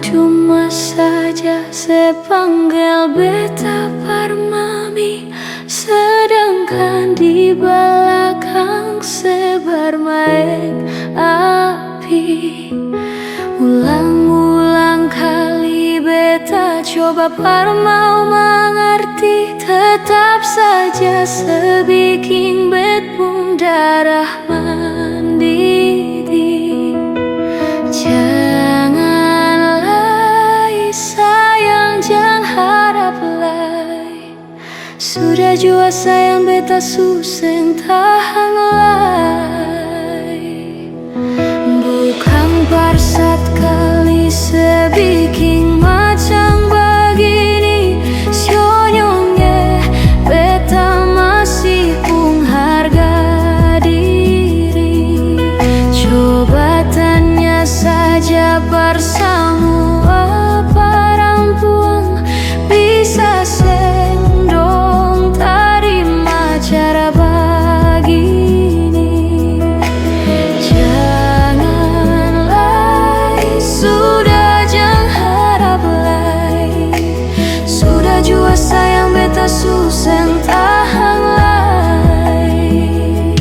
cuma saja sepanggil beta parmami, sedangkan di belakang sebermain api. Ulang-ulang kali beta coba parmau mengerti, tetap saja sebikin bet pun darah mendidih. Janganlah sayang, jangan harap lagi. Sudah jua sayang beta susah tahan lagi. Bukan barsat kali sebikin macam begini, sionyongnya beta masih pun harga diri. Coba tanya saja bersama perempuan, bisa sendong terima cara begini. Janganlah, sudah jangan harap lagi. Sudah jua sayang beta susah tahan lagi.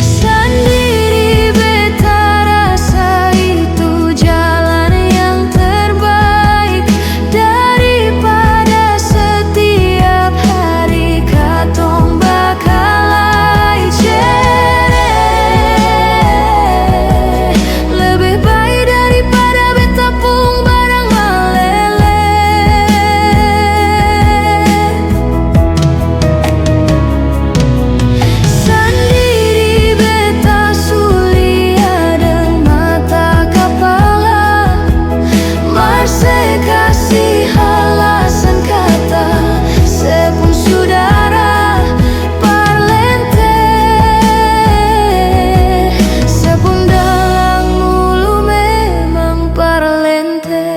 Sendiri beta rasa itu jalan yang terbaik, daripada setiap hari katong bakalai cere. Lebih baik daripada beta pun barang malele. Sendiri beta suli ada mata kepala, masih kasih alasan kata sepun saudara parlente. Sepun dalam mulu memang parlente.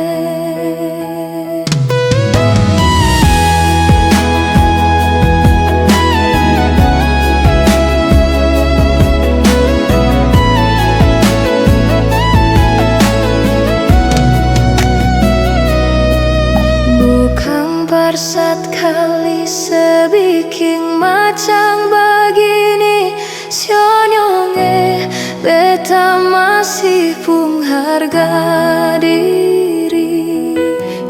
Bukan barsat kali sebikin macam begini, sionyonge beta masih pun harga diri.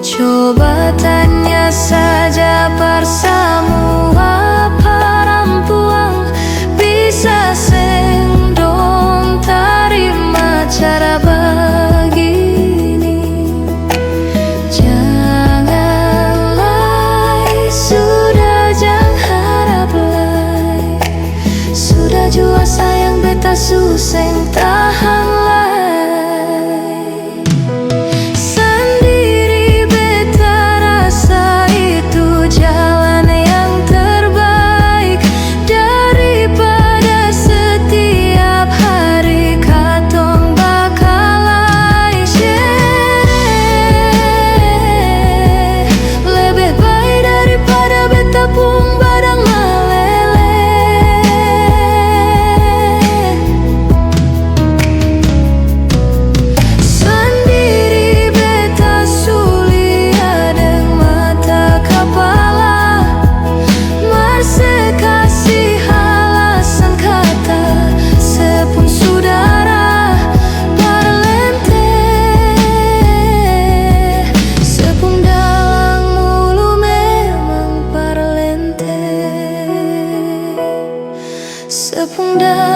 Coba tanya saja bersama perempuan, bisa sendong terima cara begini. Janganlah, sudah jangan harap lagi. Sudah jua sayang beta susah tahan lagi. Sendiri beta rasa itu jalan yang terbaik, daripada setiap hari katong bakalai cere. Lebih baik daripada beta pun barang malele. Sendiri beta suli ada mata kepala, masih kasih alasan kata sepun saudara parlente. Sepun dalam mulu memang parlente. Sepun dalam